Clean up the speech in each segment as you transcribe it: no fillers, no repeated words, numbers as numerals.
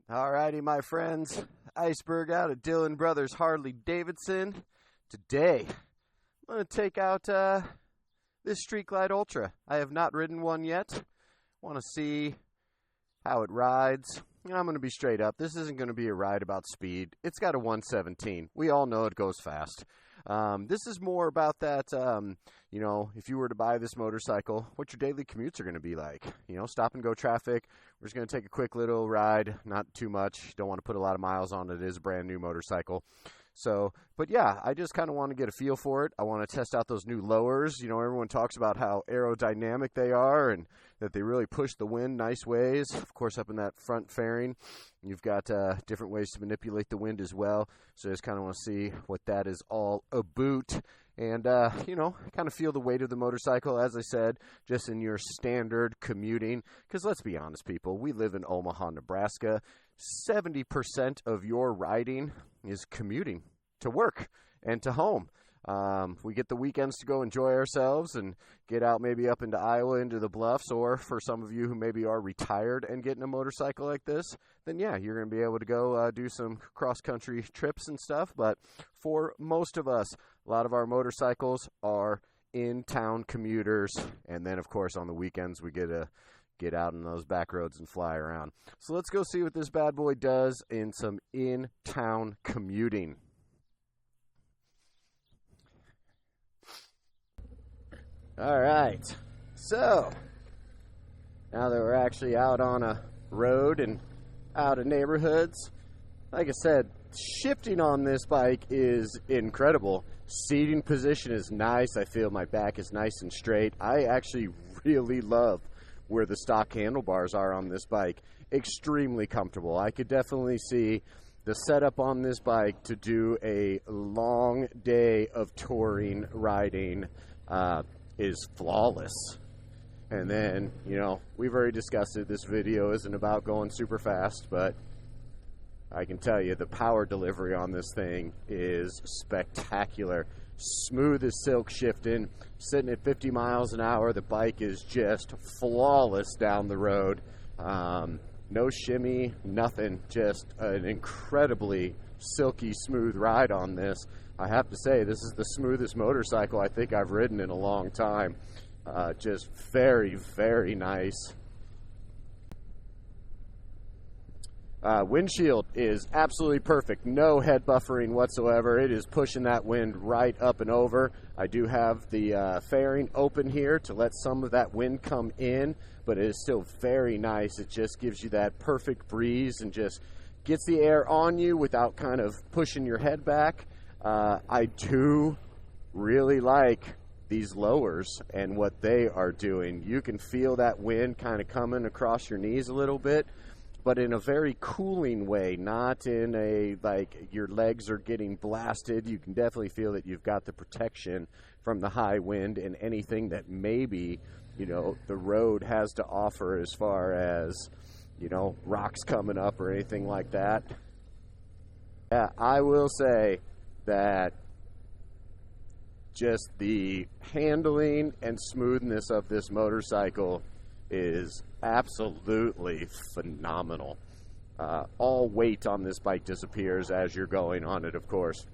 Alrighty, my friends. Iceberg out of Dillon Brothers Harley-Davidson. Today, I'm going to take out this Street Glide Ultra. I have not ridden one yet. Want to see how it rides. I'm going to be straight up. This isn't going to be a ride about speed. It's got a 117. We all know it goes fast. This is more about that, if you were to buy this motorcycle, what your daily commutes are going to be like. Stop and go traffic. We're just going to take a quick little ride, not too much. Don't want to put a lot of miles on it. It is a brand new motorcycle. But yeah, I just kind of want to get a feel for it. I want to test out those new lowers. Everyone talks about how aerodynamic they are and that they really push the wind nice ways. Of course, up in that front fairing, you've got different ways to manipulate the wind as well. So I just kind of want to see what that is all about. And, kind of feel the weight of the motorcycle, as I said, just in your standard commuting. Because let's be honest, people, we live in Omaha, Nebraska. 70% of your riding is commuting to work and to home. We get the weekends to go enjoy ourselves and get out maybe up into Iowa, into the Bluffs, or for some of you who maybe are retired and getting a motorcycle like this, then yeah, you're going to be able to go do some cross-country trips and stuff. But for most of us, a lot of our motorcycles are in-town commuters, and then, of course, on the weekends, we get out on those back roads and fly around. So let's go see what this bad boy does in some in-town commuting. All right, so now that we're actually out on a road and out of neighborhoods, like I said, shifting on this bike is incredible. Seating position is nice. I feel my back is nice and straight. I actually really love where the stock handlebars are on this bike. Extremely comfortable. I could definitely see the setup on this bike to do a long day of touring riding is flawless. And then, we've already discussed it. This video isn't about going super fast, but I can tell you the power delivery on this thing is spectacular. Smooth as silk shifting, sitting at 50 miles an hour. The bike is just flawless down the road. No shimmy, nothing. Just an incredibly silky smooth ride on this. I have to say, this is the smoothest motorcycle I think I've ridden in a long time. Just very, very nice. Windshield is absolutely perfect. No head buffering whatsoever. It is pushing that wind right up and over. I do have the fairing open here to let some of that wind come in, but it is still very nice. It just gives you that perfect breeze and just gets the air on you without kind of pushing your head back. I do really like these lowers and what they are doing. You can feel that wind kind of coming across your knees a little bit, but in a very cooling way, not in a, like, your legs are getting blasted. You can definitely feel that you've got the protection from the high wind and anything that maybe, the road has to offer as far as, rocks coming up or anything like that. Yeah, I will say that just the handling and smoothness of this motorcycle is absolutely phenomenal. All weight on this bike disappears as you're going on it, of course,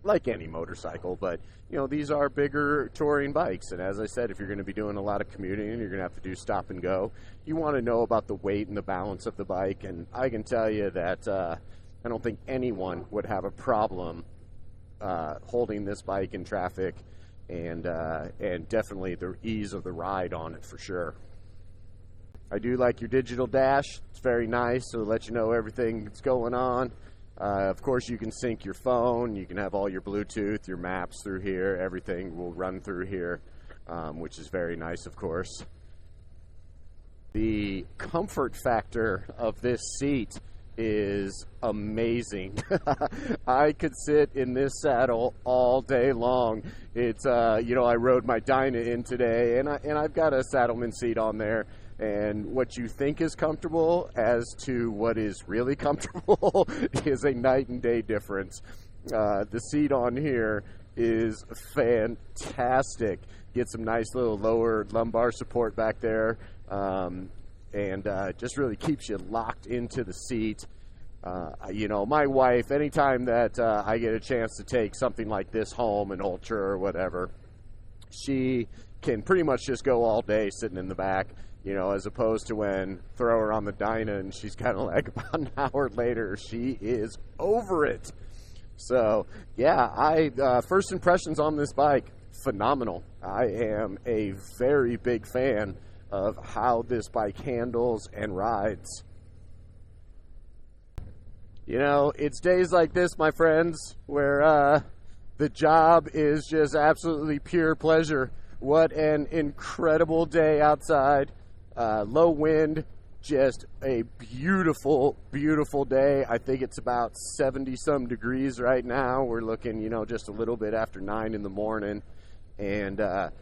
like any motorcycle, but these are bigger touring bikes, and as I said, if you're going to be doing a lot of commuting and you're going to have to do stop and go, you want to know about the weight and the balance of the bike. And I can tell you that I don't think anyone would have a problem holding this bike in traffic, and definitely the ease of the ride on it for sure. I do like your digital dash. It's very nice, so it lets you know everything that's going on. Of course, you can sync your phone. You can have all your Bluetooth, your maps through here. Everything will run through here, which is very nice, of course. The comfort factor of this seat is amazing. I could sit in this saddle all day long. It's I rode my Dyna in today, and I've got a Saddleman seat on there, and what you think is comfortable as to what is really comfortable is a night and day difference. The seat on here is fantastic. Get some nice little lower lumbar support back there. and just really keeps you locked into the seat. You know, my wife, anytime that I get a chance to take something like this home, an Ultra or whatever, she can pretty much just go all day sitting in the back, you know, as opposed to when throw her on the Dyna and she's kind of like about an hour later, she is over it. So, yeah, first impressions on this bike, phenomenal. I am a very big fan of how this bike handles and rides. You know, it's days like this, my friends, where the job is just absolutely pure pleasure. What an incredible day outside. Low wind, just a beautiful, beautiful day. I think it's about 70-some degrees right now. We're looking, you know, just a little bit after 9 in the morning. And,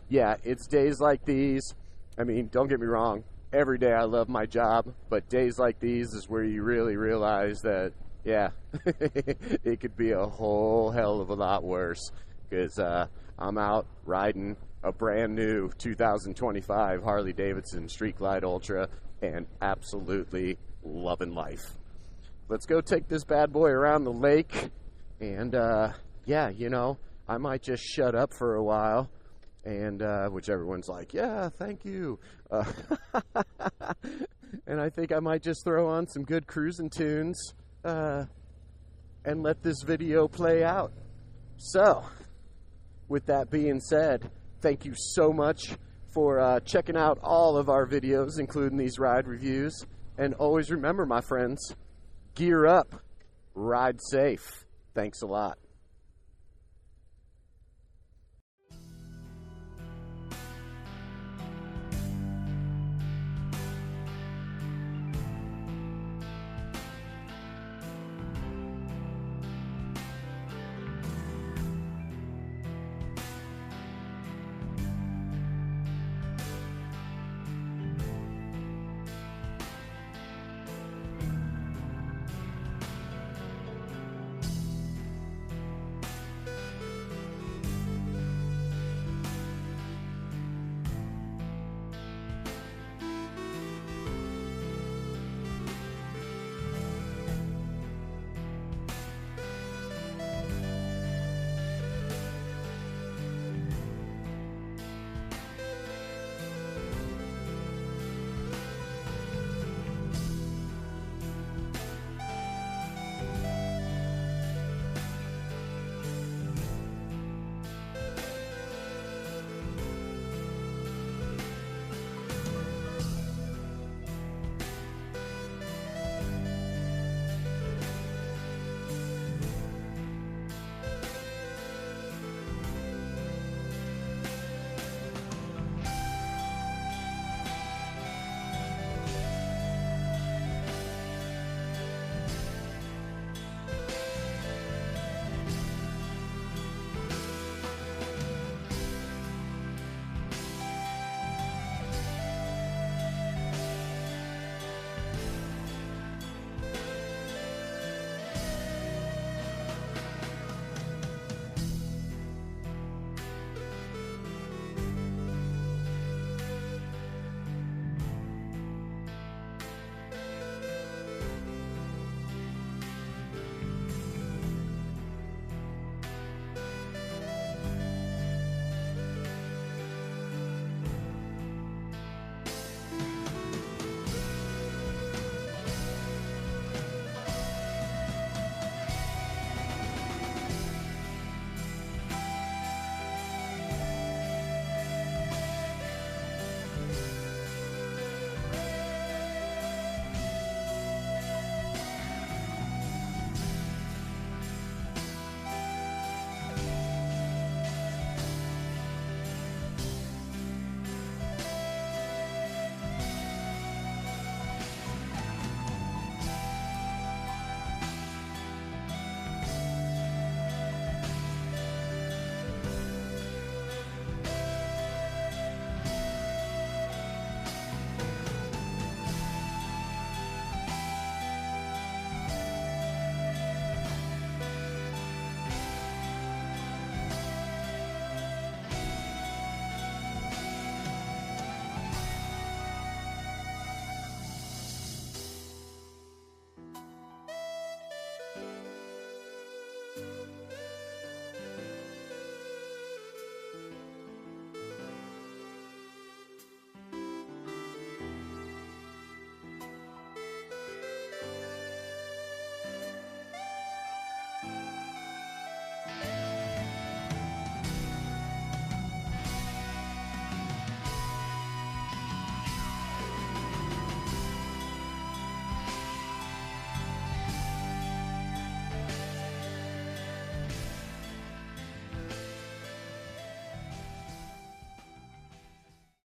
yeah, it's days like these. I mean, don't get me wrong. Every day I love my job. But days like these is where you really realize that, yeah, it could be a whole hell of a lot worse. Because I'm out riding a brand new 2025 Harley-Davidson Street Glide Ultra and absolutely loving life. Let's go take this bad boy around the lake, and yeah, you know, I might just shut up for a while, and which everyone's like, yeah, thank you. And I think I might just throw on some good cruising tunes and let this video play out. So, with that being said, thank you so much for checking out all of our videos, including these ride reviews. And always remember, my friends, gear up, ride safe. Thanks a lot.